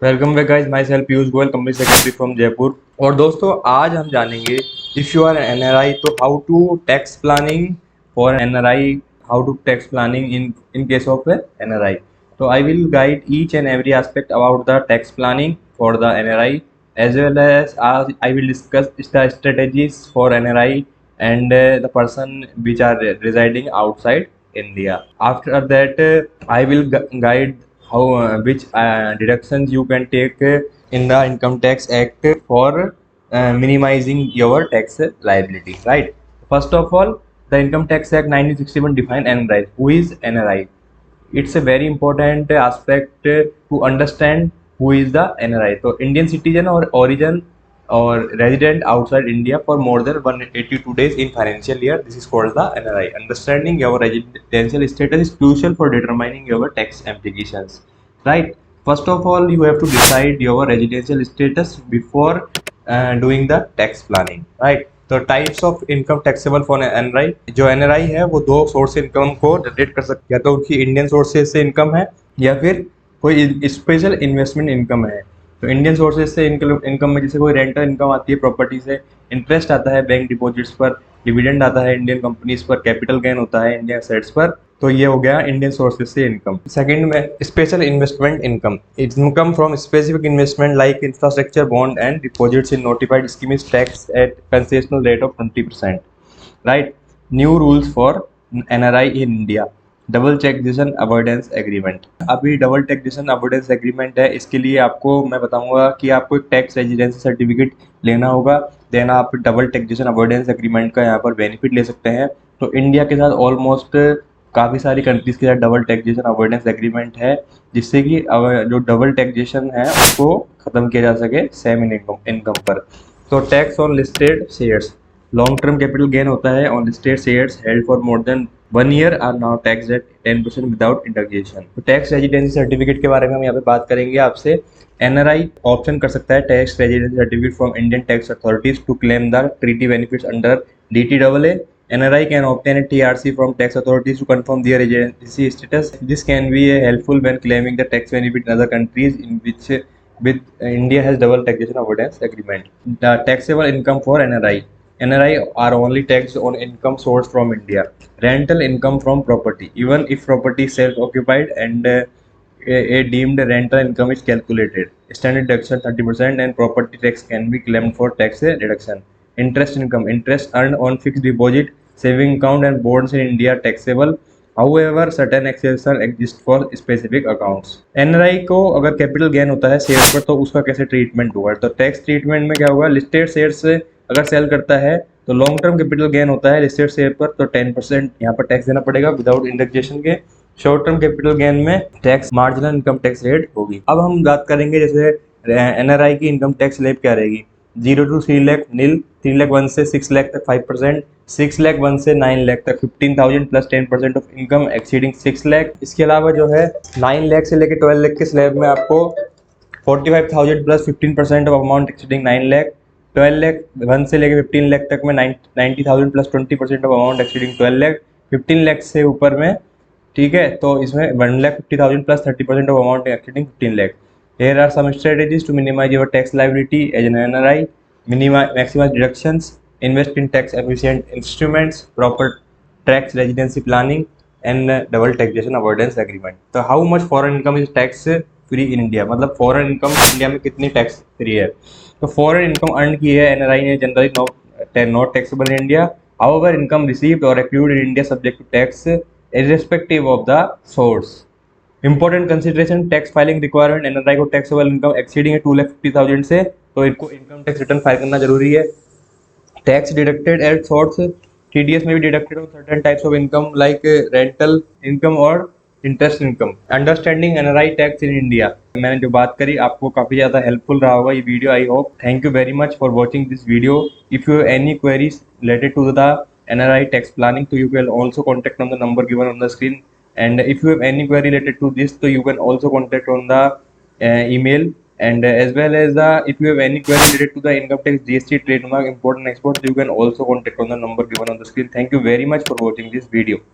Welcome back guys, myself Piyush Goyal, company secretary from Jaipur. और दोस्तों, आज हम जानेंगे इफ़ यू आर एनआरआई तो how to tax planning for NRI, how to tax planning in case of NRI. तो I will guide each and every aspect about the tax planning for the NRI as well as I will discuss the strategies for NRI and the person which are residing outside India. After that, I will guide how which deductions you can take in the Income Tax Act for minimizing your tax liability. Right. First of all, the Income Tax Act 1961 define NRI. Who is NRI? It's a very important aspect to understand who is the NRI. So Indian citizen or origin or resident outside India for more than 182 days in financial year. This is called the NRI. Understanding your residential status is crucial for determining your tax implications. Right. First of all, you have to decide your residential status before doing the tax planning. Right. तो types of income taxable for NRI, जो NRI है वो दो source income को generate कर सकते हैं, या तो उनकी इंडियन सोर्सेज से इनकम है या फिर कोई स्पेशल इन्वेस्टमेंट इनकम है। तो इंडियन सोर्सेज से इनकम में जैसे कोई रेंटल इनकम आती है प्रॉपर्टी से, इंटरेस्ट आता है बैंक डिपॉजिट्स पर, डिविडेंड आता है इंडियन कंपनीज पर, कैपिटल गेन होता है इंडियन एसेट्स पर। तो ये हो गया इंडियन सोर्सेज से इनकम। सेकंड में special investment income, income from specific investment like infrastructure, bond and deposits in notified scheme is tax at concessional rate of 20%। Right. New rules for NRI in India, double taxation avoidance agreement. अभी double taxation avoidance agreement है, इसके लिए आपको मैं बताऊंगा कि आपको एक टैक्स रेजिडेंसी सर्टिफिकेट लेना होगा, देन आप डबल टैक्सेशन अवॉइडेंस एग्रीमेंट का यहाँ पर बेनिफिट ले सकते हैं। तो इंडिया के साथ ऑलमोस्ट काफ़ी सारी कंट्रीज़ के साथ डबल टैक्सेशन अवॉइडेंस एग्रीमेंट है, जिससे कि जो डबल टैक्सेशन है उसको ख़त्म किया जा सके सेम इनकम पर। तो tax on listed shares, long term capital gain होता है on listed shares held for more than 1 year are now tax at 10% without indexation. तो टैक्स रेजिडेंसी सर्टिफिकेट के बारे में हम यहाँ पे बात करेंगे आपसे। एनआरआई ऑप्शन कर सकता है tax residency certificate from Indian tax authorities to claim the treaty benefits under DTAA. NRI can obtain a TRC from tax authorities to confirm their residency status. This can be helpful when claiming the tax benefit in other countries in which with India has double taxation avoidance agreement. The taxable income for NRI. NRI are only taxed on income sourced from India. Rental income from property, even if property is self-occupied and a deemed rental income is calculated. Standard deduction 30% and property tax can be claimed for tax deduction. Interest income, interest earned on fixed deposit, saving account and bonds in India taxable. However, certain exceptions exist for specific accounts. NRI को अगर capital gain होता है share पर तो उसका कैसे treatment होगा? तो टैक्स ट्रीटमेंट में क्या होगा, लिस्टेड शेयर्स अगर सेल करता है तो लॉन्ग टर्म कैपिटल गेन होता है लिस्टेड शेयर पर, तो 10% यहाँ पर टैक्स देना पड़ेगा विदाउट इंडेक्सेशन के। शॉर्ट टर्म कैपिटल गेन में tax marginal income tax rate होगी। अब हम बात करेंगे जैसे एनआरआई की इनकम टैक्स स्लैब क्या रहेगी। 0 to 3 लाख नील, 3 लाख 1 से 6 लाख तक 5%, 6 लाख 1 से 9 लाख तक 15,000 plus 10% of income exceeding 6 lakh. इसके अलावा जो है 9 लाख से लेकर 12 लाख के स्लैब में आपको 45,000 plus 15% of amount exceeding 9 lakh. 12 lakh 1 से लेकर 15 लाख तक में 90,000 plus 20% of amount exceeding 12 lakh. 15 lakh से ऊपर में, ठीक है, तो इसमें 1,50,000 plus 30% of amount exceeding 15 lakh. Here are some strategies to minimize your tax liability as an NRI. Maximize deductions, invest in tax efficient instruments, proper tax residency planning, and double taxation avoidance agreement. So how much foreign income is tax free in India? मतलब foreign income India में कितनी tax free है? तो foreign income earned की है NRI ने generally not taxable in India. However, income received or accrued in India subject to tax irrespective of the source. Important consideration, tax filing requirement. NRI को taxable income exceeding है 2,50,000 से, तो इनको income tax return file करना जरूरी है। Tax deducted at source, TDS में भी deducted on certain types of income like rental income और interest income. Understanding NRI tax in India, मैंने जो बात करी आपको काफ़ी ज़्यादा हेल्पफुल रहा होगा ये video, I hope. Thank you very much for watching this video. If you have any queries related to the NRI tax planning, so you can also contact on the number given on the screen. And if you have any query related to this, so you can also contact on the email. And as well as if you have any query related to the income tax, GST, trademark, import and export, so you can also contact on the number given on the screen. Thank you very much for watching this video.